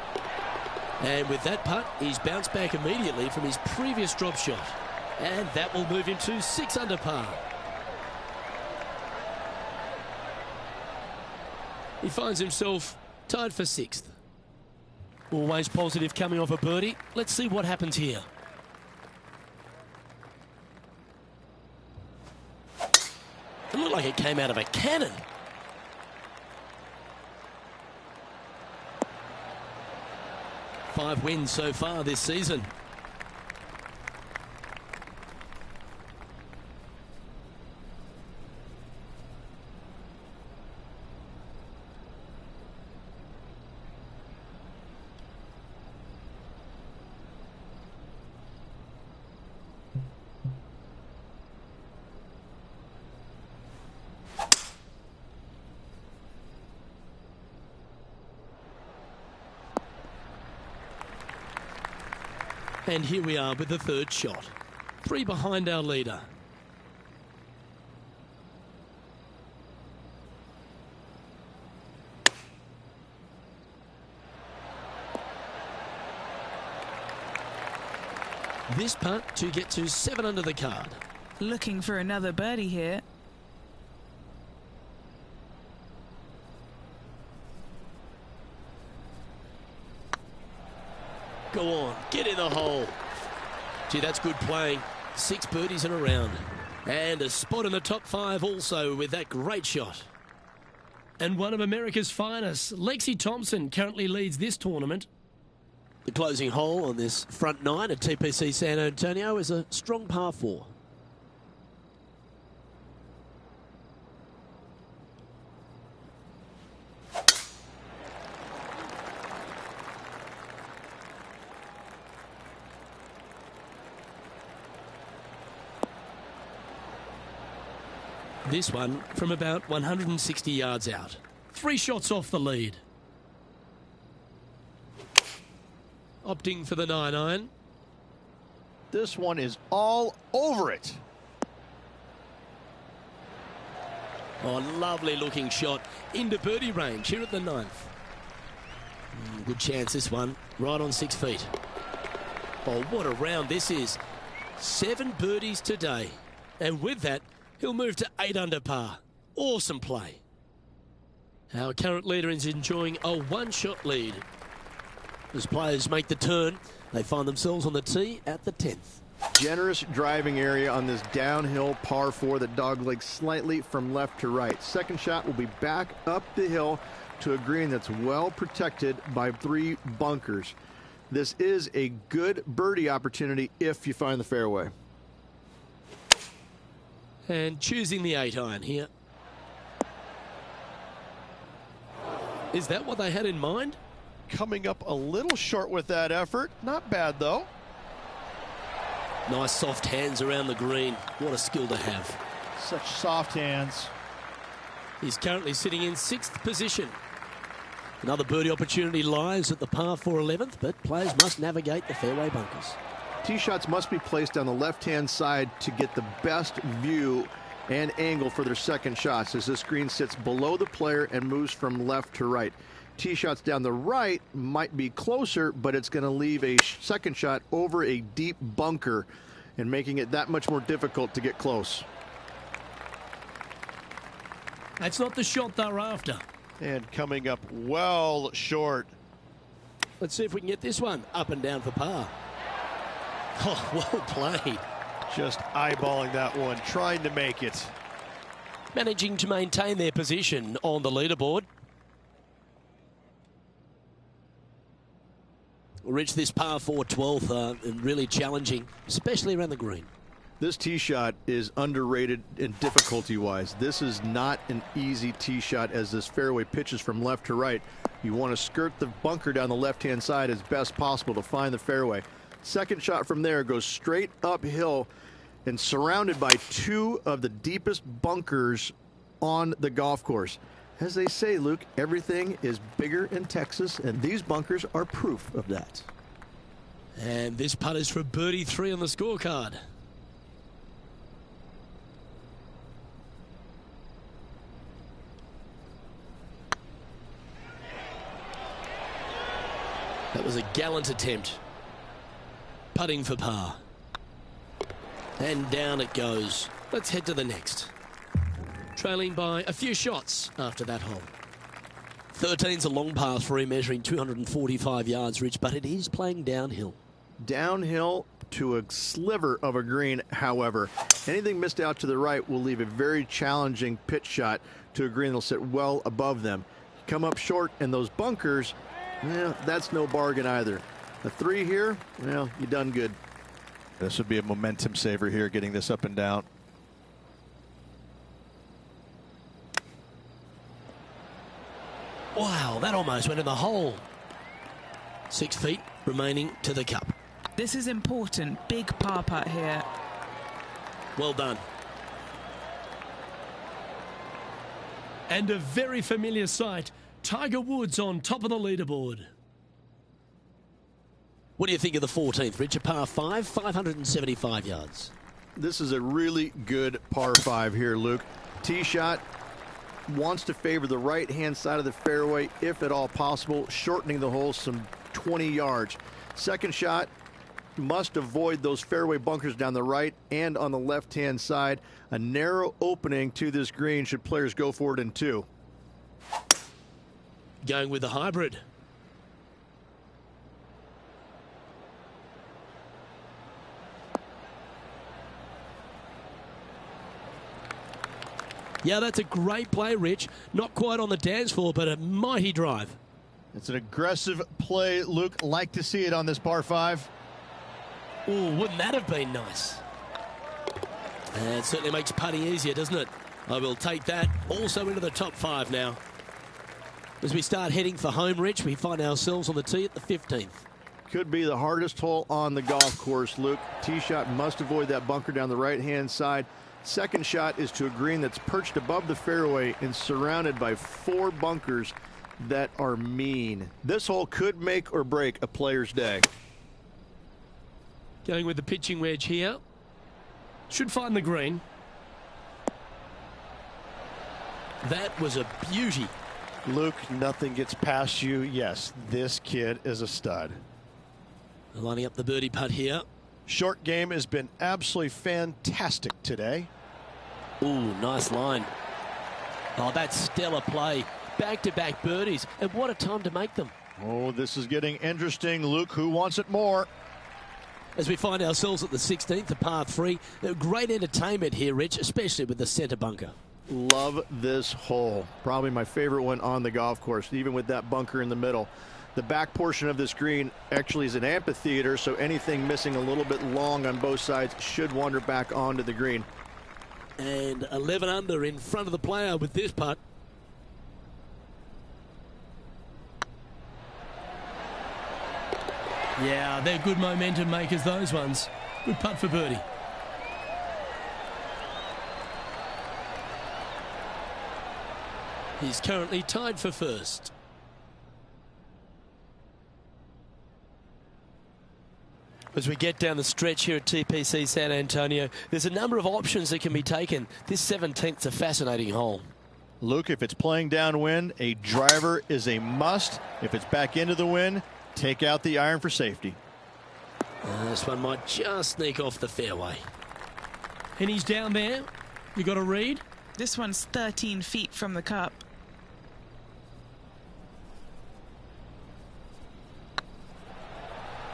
And with that putt, he's bounced back immediately from his previous drop shot. And that will move him to 6 under par. He finds himself tied for 6th. Always positive coming off a birdie. Let's see what happens here. It looked like it came out of a cannon. Five wins so far this season. And here we are with the 3rd shot. 3 behind our leader. This putt to get to 7 under the card. Looking for another birdie here. Go on, get in the hole. Gee, that's good playing. 6 birdies in a round. And a spot in the top 5 also with that great shot. And one of America's finest, Lexi Thompson, currently leads this tournament. The closing hole on this front 9 at TPC San Antonio is a strong par 4. This one from about 160 yards out. 3 shots off the lead. Opting for the 9-iron. This one is all over it. Oh, lovely looking shot into birdie range here at the 9th. Good chance this one, right on 6 feet. Oh, what a round this is. 7 birdies today. And with that, he'll move to 8 under par. Awesome play. Our current leader is enjoying a 1-shot lead. As players make the turn, they find themselves on the tee at the 10th. Generous driving area on this downhill par 4 that doglegs slightly from left to right. 2nd shot will be back up the hill to a green that's well protected by 3 bunkers. This is a good birdie opportunity if you find the fairway. And choosing the 8-iron here. Is that what they had in mind? Coming up a little short with that effort. Not bad, though. Nice soft hands around the green. What a skill to have. Such soft hands. He's currently sitting in 6th position. Another birdie opportunity lies at the par 4 11th, but players must navigate the fairway bunkers. Tee shots must be placed on the left-hand side to get the best view and angle for their 2nd shots, as this green sits below the player and moves from left to right. Tee shots down the right might be closer, but it's going to leave a 2nd shot over a deep bunker and making it that much more difficult to get close. That's not the shot they're after. And coming up well short. Let's see if we can get this one up and down for par. Oh, well played. Just eyeballing that one, trying to make it. managing to maintain their position on the leaderboard. Rich, this par 4 12th and really challenging, especially around the green. This tee shot is underrated in difficulty-wise. This is not an easy tee shot as this fairway pitches from left to right. You want to skirt the bunker down the left-hand side as best possible to find the fairway. Second shot from there goes straight uphill and surrounded by two of the deepest bunkers on the golf course. As they say, Luke, everything is bigger in Texas, and these bunkers are proof of that. And this putt is for birdie 3 on the scorecard. That was a gallant attempt. Putting for par. And down it goes. Let's head to the next. Trailing by a few shots after that hole. 13's a long par 3, measuring 245 yards, Rich, but it is playing downhill. Downhill to a sliver of a green, however. Anything missed out to the right will leave a very challenging pitch shot to a green that'll sit well above them. Come up short, and those bunkers, well, that's no bargain either. The 3 here, well, you done good. This would be a momentum saver here, getting this up and down. Wow, that almost went in the hole. 6 feet remaining to the cup. This is important. Big par putt here. Well done. And a very familiar sight. Tiger Woods on top of the leaderboard. What do you think of the 14th, Richard? Par 5, 575 yards. This is a really good par 5 here, Luke. Tee shot wants to favor the right-hand side of the fairway, if at all possible, shortening the hole some 20 yards. Second shot must avoid those fairway bunkers down the right and on the left-hand side. A narrow opening to this green should players go for it in 2. Going with the hybrid. Yeah, that's a great play, Rich. Not quite on the dance floor, but a mighty drive. It's an aggressive play, Luke. Like to see it on this par 5. Ooh, wouldn't that have been nice? And it certainly makes putting easier, doesn't it? I will take that also into the top 5 now. As we start heading for home, Rich, we find ourselves on the tee at the 15th. Could be the hardest hole on the golf course, Luke. Tee shot must avoid that bunker down the right-hand side. Second shot is to a green that's perched above the fairway and surrounded by 4 bunkers that are mean. This hole could make or break a player's day. Going with the pitching wedge here. Should find the green. That was a beauty. Luke, nothing gets past you. Yes, this kid is a stud. Lining up the birdie putt here. Short game has been absolutely fantastic today. Ooh, nice line. Oh, that's stellar play. Back-to-back birdies, and what a time to make them. Oh, this is getting interesting. Luke, who wants it more? As we find ourselves at the 16th, the par 3. Great entertainment here, Rich, especially with the center bunker. Love this hole. Probably my favorite one on the golf course, even with that bunker in the middle. The back portion of this green actually is an amphitheater, so anything missing a little bit long on both sides should wander back onto the green. And 11 under in front of the player with this putt. Yeah, they're good momentum makers, those ones. Good putt for birdie. He's currently tied for first. As we get down the stretch here at TPC San Antonio, there's a number of options that can be taken. This 17th's a fascinating hole. Luke, if it's playing downwind, a driver is a must. If it's back into the wind, take out the iron for safety. This one might just sneak off the fairway. And he's down there. You got a read? This one's 13 feet from the cup.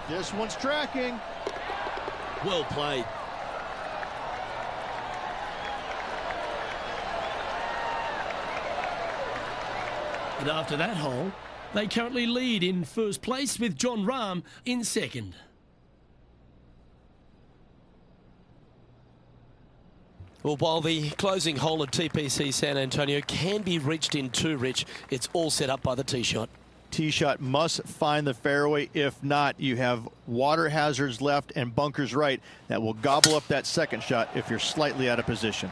This one's tracking. Well played. And after that hole, they currently lead in first place with Jon Rahm in second. Well, while the closing hole at TPC San Antonio can be reached in two, Rich, it's all set up by the tee shot. Tee shot must find the fairway. If not, you have water hazards left and bunkers right that will gobble up that second shot if you're slightly out of position.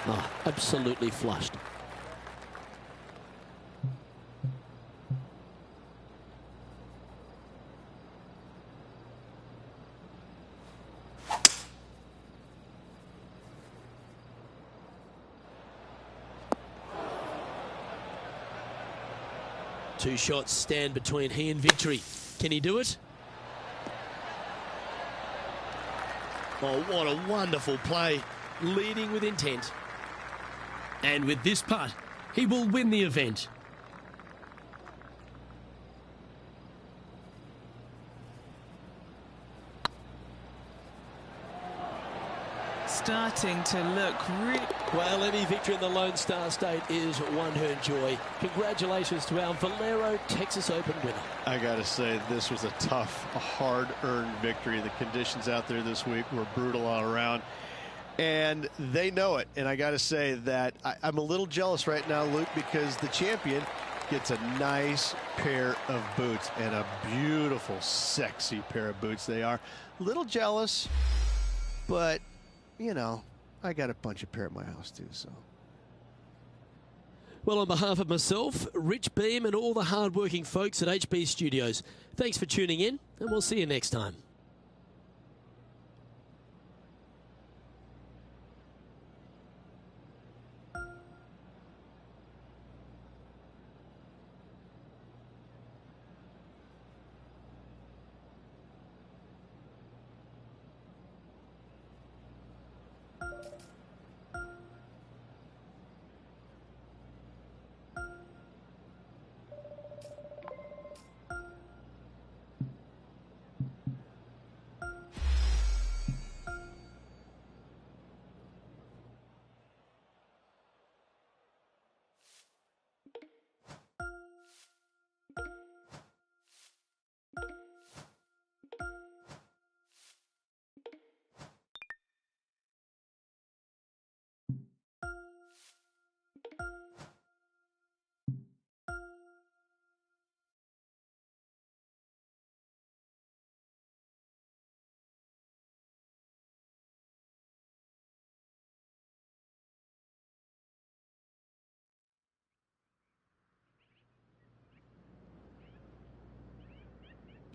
Oh, absolutely flushed. Two shots stand between he and victory. Can he do it? Oh, what a wonderful play. Leading with intent. And with this putt, he will win the event. Starting to look really... Well, any victory in the Lone Star State is one herd joy. Congratulations to our Valero Texas Open winner. I got to say, this was a tough, a hard-earned victory. The conditions out there this week were brutal all around, and they know it. And I got to say that I'm a little jealous right now, Luke, because the champion gets a nice pair of boots, and a beautiful, sexy pair of boots they are. A little jealous, but, you know, I got a bunch of pair at my house too, so. Well, on behalf of myself, Rich Beam, and all the hard-working folks at HB Studios, thanks for tuning in, and we'll see you next time.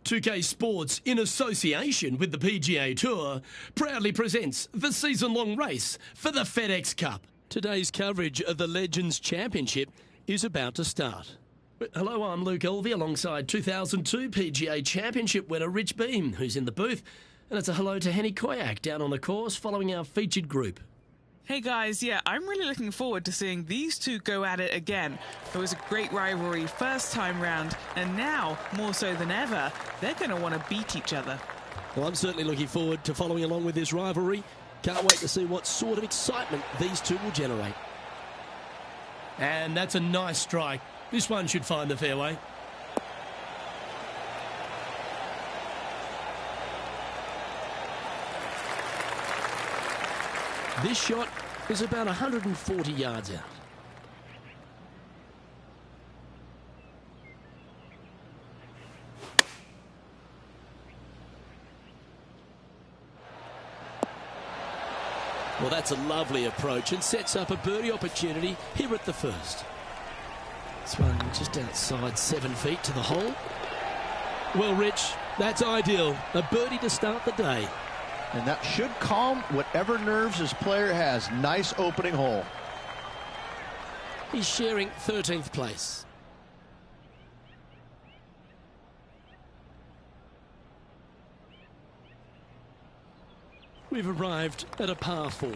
.2K Sports, in association with the PGA Tour, proudly presents the season-long race for the FedEx Cup. Today's coverage of the Legends Championship is about to start. Hello, I'm Luke Elvey alongside 2002 PGA Championship winner Rich Beam, who's in the booth. And it's a hello to Henny Koyak down on the course following our featured group. Hey guys, yeah, I'm really looking forward to seeing these two go at it again. It was a great rivalry first time round, and now, more so than ever, they're going to want to beat each other. Well, I'm certainly looking forward to following along with this rivalry. Can't wait to see what sort of excitement these two will generate. And that's a nice strike. This one should find the fairway. This shot is about 140 yards out. Well, that's a lovely approach and sets up a birdie opportunity here at the first. This one just outside 7 feet to the hole. Well, Rich, that's ideal. A birdie to start the day. And that should calm whatever nerves this player has. Nice opening hole. He's sharing 13th place. We've arrived at a par 4.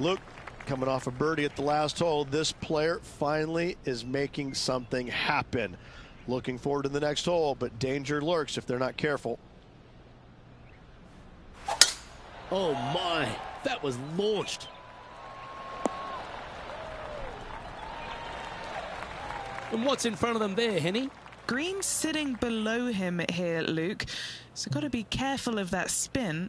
Luke, coming off a birdie at the last hole, this player finally is making something happen. Looking forward to the next hole, but danger lurks if they're not careful. Oh my, that was launched. And what's in front of them there, Henny? Green's sitting below him here, Luke, so got to be careful of that spin.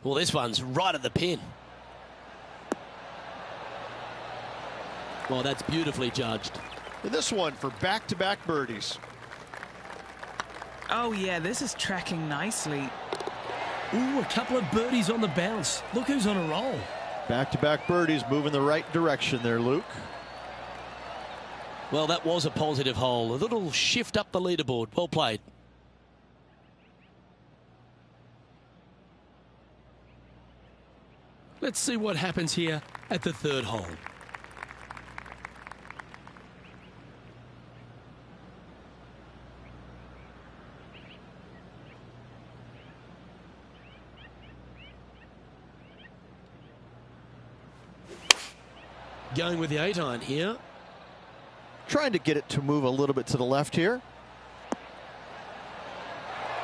Well, this one's right at the pin. Well, that's beautifully judged. And this one for back-to-back birdies. Oh yeah, this is tracking nicely. Ooh, a couple of birdies on the bounce. Look who's on a roll. Back-to-back birdies, moving the right direction there, Luke. Well, that was a positive hole. A little shift up the leaderboard. Well played. Let's see what happens here at the third hole. Going with the 8-iron here. Trying to get it to move a little bit to the left here.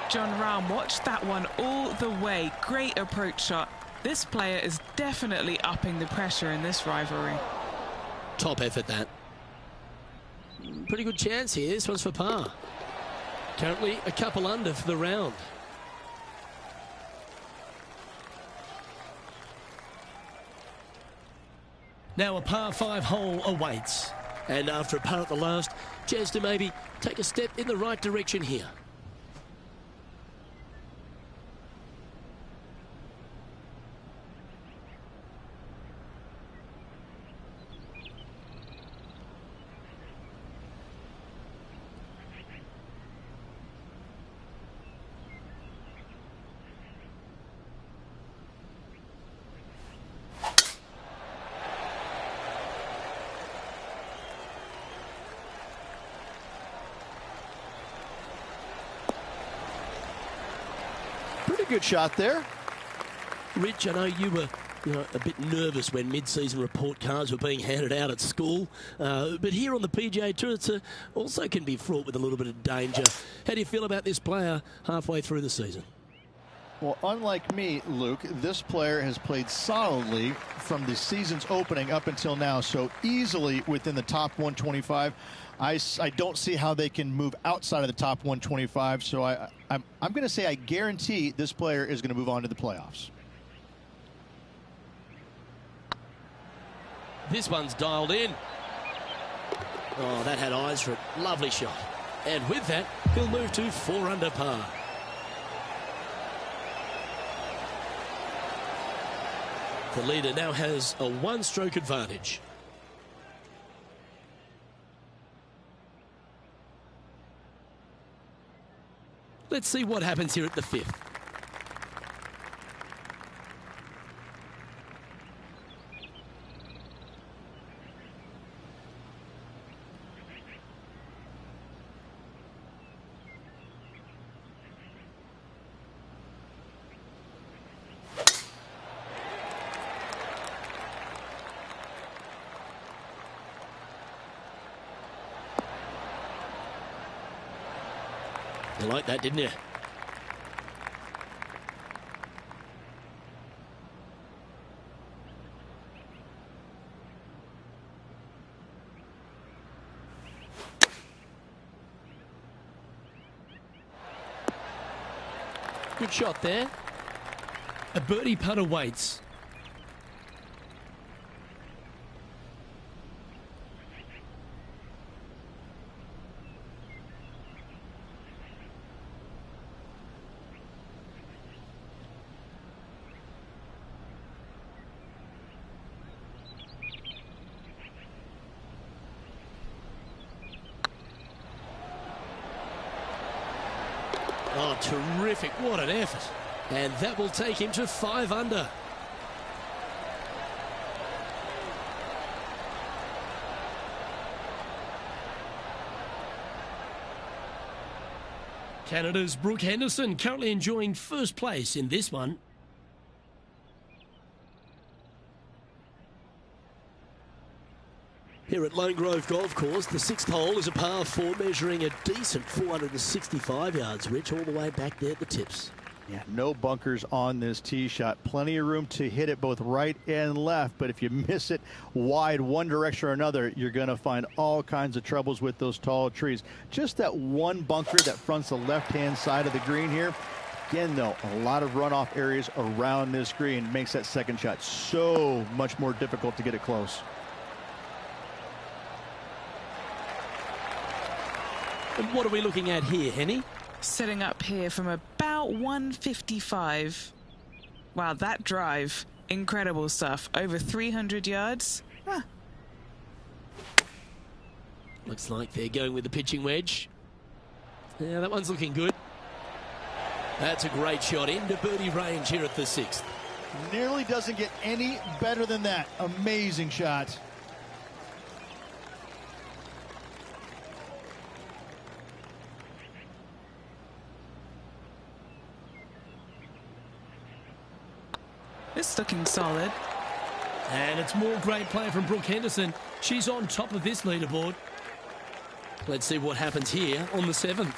John Rahm watched that one all the way. Great approach shot. This player is definitely upping the pressure in this rivalry. Top effort, that. Pretty good chance here. This one's for par. Currently a couple under for the round. Now a par 5 hole awaits. And after a par at the last, chance to maybe take a step in the right direction here. Pretty good shot there. Rich, I know you were a bit nervous when mid-season report cards were being handed out at school. But here on the PGA Tour, it also can be fraught with a little bit of danger. How do you feel about this player halfway through the season? Well, unlike me, Luke, this player has played solidly from the season's opening up until now, so easily within the top 125. I don't see how they can move outside of the top 125, so I'm going to say I guarantee this player is going to move on to the playoffs. This one's dialed in. Oh, that had eyes for it. Lovely shot. And with that, he'll move to 4 under par. The leader now has a 1-stroke advantage. Let's see what happens here at the 5th. You liked that, didn't you? Good shot there. A birdie putt awaits. Oh, terrific. What an effort. And that will take him to 5 under. Canada's Brooke Henderson currently enjoying first place in this one. Here at Lone Grove Golf Course, the 6th hole is a par 4 measuring a decent 465 yards, Rich, all the way back there at the tips. Yeah, no bunkers on this tee shot. Plenty of room to hit it both right and left, but if you miss it wide one direction or another, you're going to find all kinds of troubles with those tall trees. Just that one bunker that fronts the left-hand side of the green here. Again, though, a lot of runoff areas around this green makes that second shot so much more difficult to get it close. And what are we looking at here, Henny? Setting up here from about 155. Wow, that drive. Incredible stuff. Over 300 yards. Ah. Looks like they're going with the pitching wedge. Yeah, that one's looking good. That's a great shot into birdie range here at the 6th. Nearly doesn't get any better than that. Amazing shot. It's looking solid. And it's more great play from Brooke Henderson. She's on top of this leaderboard. Let's see what happens here on the 7th.